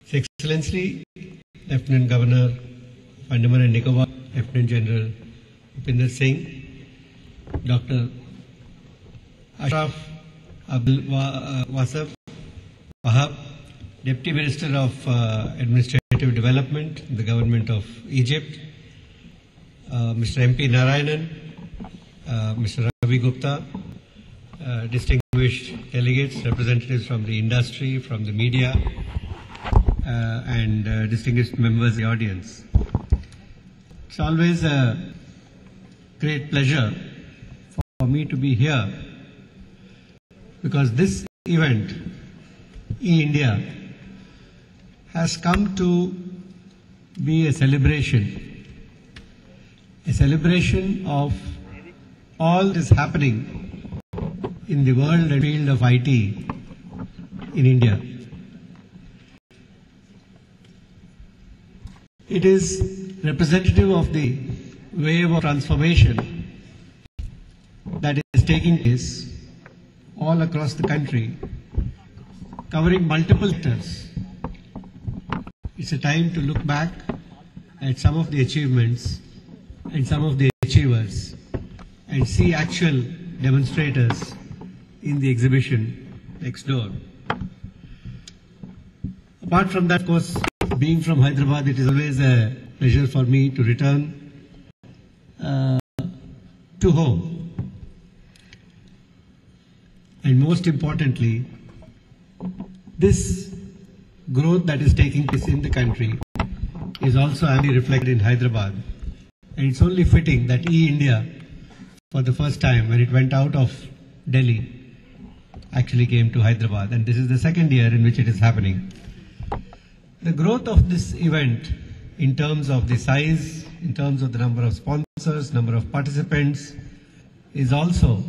His Excellency Lieutenant Governor, Andaman and Nicobar, Lieutenant General Bhupinder Singh, Dr. Ashraf Abdul Wasaf Wahab, Deputy Minister of Administrative Development, the Government of Egypt, Mr. M.P. Narayanan, Mr. Ravi Gupta, distinguished delegates, representatives from the industry, from the media, and distinguished members of the audience. It's always a great pleasure for me to be here because this event, E-India, has come to be a celebration of all that is happening in the world and field of IT in India. It is representative of the wave of transformation that is taking place all across the country, covering multiple sectors. It's a time to look back at some of the achievements and some of the achievers and see actual demonstrators in the exhibition next door. Apart from that, of course, being from Hyderabad, it is always a pleasure for me to return to home. And most importantly, this growth that is taking place in the country is also amply reflected in Hyderabad. And it's only fitting that E-India, for the first time when it went out of Delhi, actually came to Hyderabad. And this is the second year in which it is happening. The growth of this event in terms of the size, in terms of the number of sponsors, number of participants, is also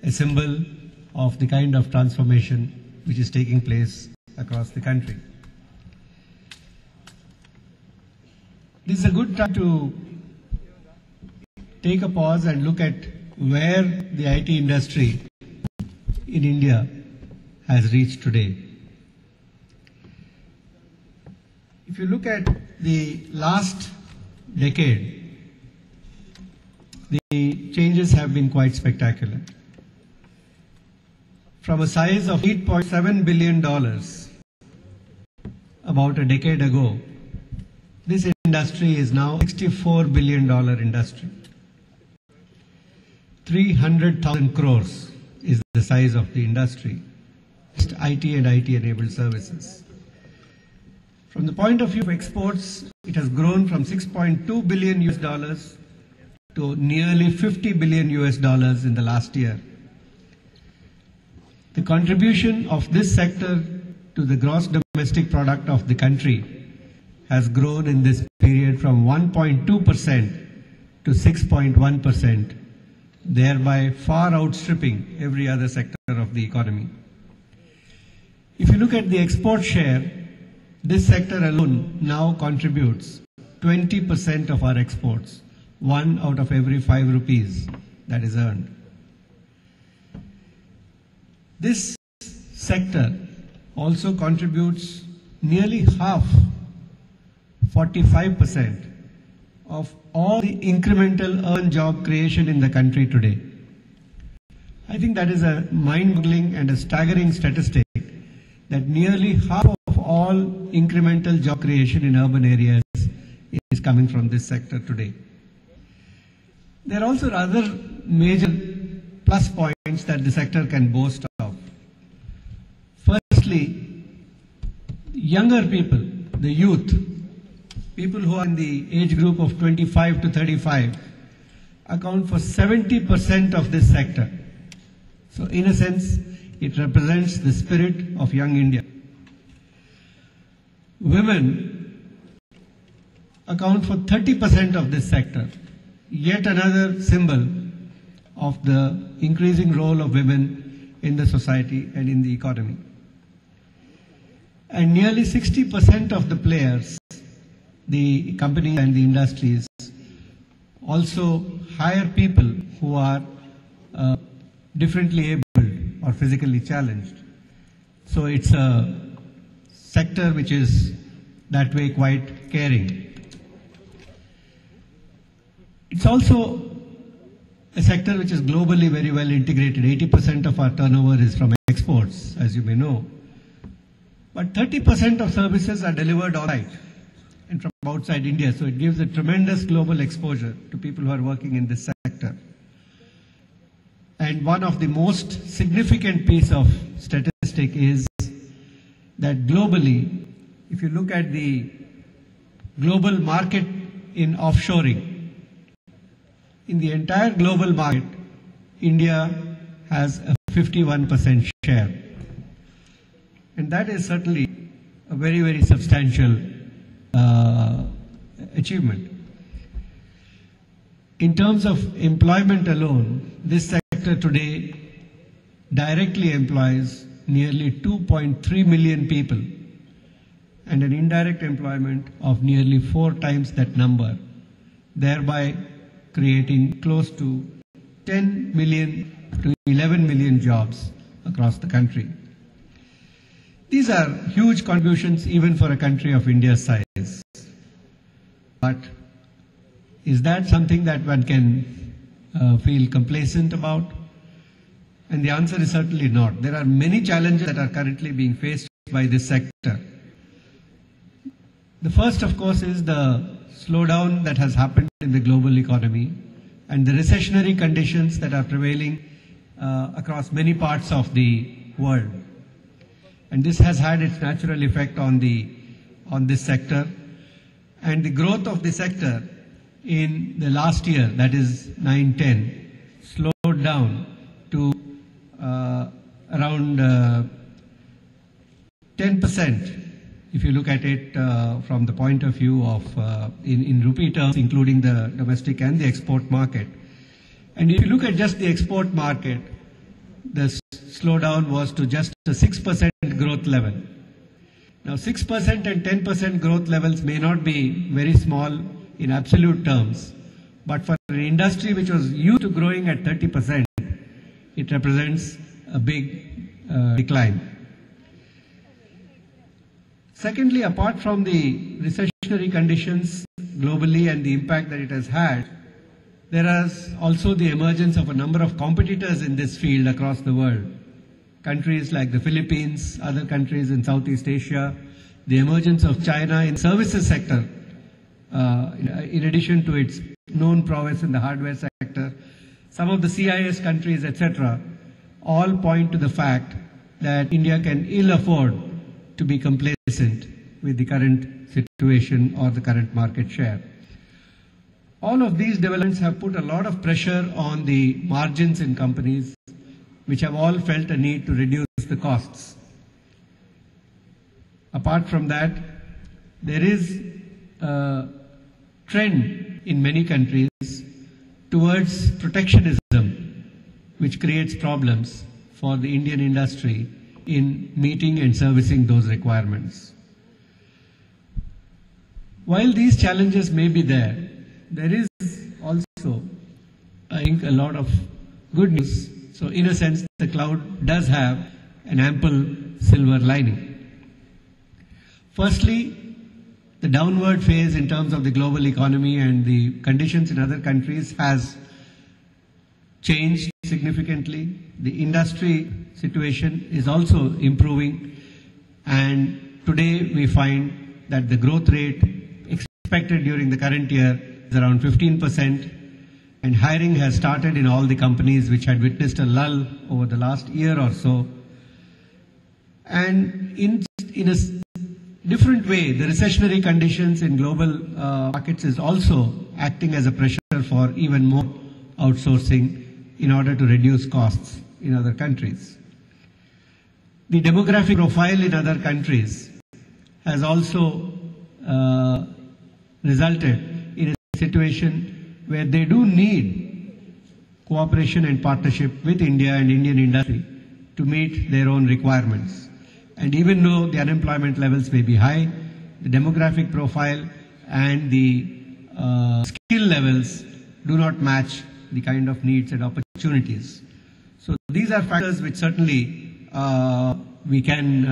a symbol of the kind of transformation which is taking place across the country. This is a good time to take a pause and look at where the IT industry in India has reached today. If you look at the last decade, the changes have been quite spectacular. From a size of $8.7 billion about a decade ago, this industry is now a $64 billion industry. 300,000 crores is the size of the industry, just IT and IT-enabled services. From the point of view of exports, it has grown from $6.2 billion US to nearly $50 billion US in the last year. The contribution of this sector to the gross domestic product of the country has grown in this period from 1.2% to 6.1%, thereby far outstripping every other sector of the economy. If you look at the export share, this sector alone now contributes 20% of our exports, 1 out of every 5 rupees that is earned. This sector also contributes nearly half, 45%, of all the incremental earned job creation in the country today. I think that is a mind-boggling and a staggering statistic that nearly half of all incremental job creation in urban areas is coming from this sector today. There are also other major plus points that the sector can boast of. Firstly, younger people, the youth, people who are in the age group of 25 to 35, account for 70% of this sector. So in a sense, it represents the spirit of young India. Women account for 30% of this sector, yet another symbol of the increasing role of women in the society and in the economy. And nearly 60% of the players, the companies and the industries, also hire people who are differently able or physically challenged. So it's a sector which is that way quite caring. It's also a sector which is globally very well integrated. 80% of our turnover is from exports, as you may know. But 30% of services are delivered on-site and from outside India. So it gives a tremendous global exposure to people who are working in this sector. And one of the most significant piece of statistic is that globally, if you look at the global market in offshoring, in the entire global market, India has a 51% share. And that is certainly a very, very substantial achievement. In terms of employment alone, this sector today directly employs nearly 2.3 million people and an indirect employment of nearly 4 times that number, thereby creating close to 10 million to 11 million jobs across the country. These are huge contributions even for a country of India's size. But is that something that one can feel complacent about? And the answer is certainly not. There are many challenges that are currently being faced by this sector. The first, of course, is the slowdown that has happened in the global economy and the recessionary conditions that are prevailing across many parts of the world. And this has had its natural effect on this sector. And the growth of the sector in the last year, that is 9-10, slowed down to around 10%, if you look at it from the point of view of in rupee terms, including the domestic and the export market. And if you look at just the export market, the slowdown was to just a 6% growth level. Now 6% and 10% growth levels may not be very small in absolute terms, but for an industry which was used to growing at 30%, it represents a big decline. Secondly, apart from the recessionary conditions globally and the impact that it has had, there is also the emergence of a number of competitors in this field across the world. Countries like the Philippines, other countries in Southeast Asia, the emergence of China in services sector, in addition to its known prowess in the hardware sector, some of the CIS countries, etc., all point to the fact that India can ill afford to be complacent with the current situation or the current market share. All of these developments have put a lot of pressure on the margins in companies, which have all felt a need to reduce the costs. Apart from that, there is a trend in many countries towards protectionism, which creates problems for the Indian industry in meeting and servicing those requirements. While these challenges may be there, there is also, I think, a lot of good news. So in a sense, the cloud does have an ample silver lining. Firstly, the downward phase in terms of the global economy and the conditions in other countries has changed significantly. The industry situation is also improving, and today we find that the growth rate expected during the current year is around 15%, and hiring has started in all the companies which had witnessed a lull over the last year or so. And in a different way, the recessionary conditions in global markets is also acting as a pressure for even more outsourcing in order to reduce costs in other countries. The demographic profile in other countries has also resulted in a situation where they do need cooperation and partnership with India and Indian industry to meet their own requirements. And even though the unemployment levels may be high, the demographic profile and the skill levels do not match the kind of needs and opportunities. So these are factors which certainly we can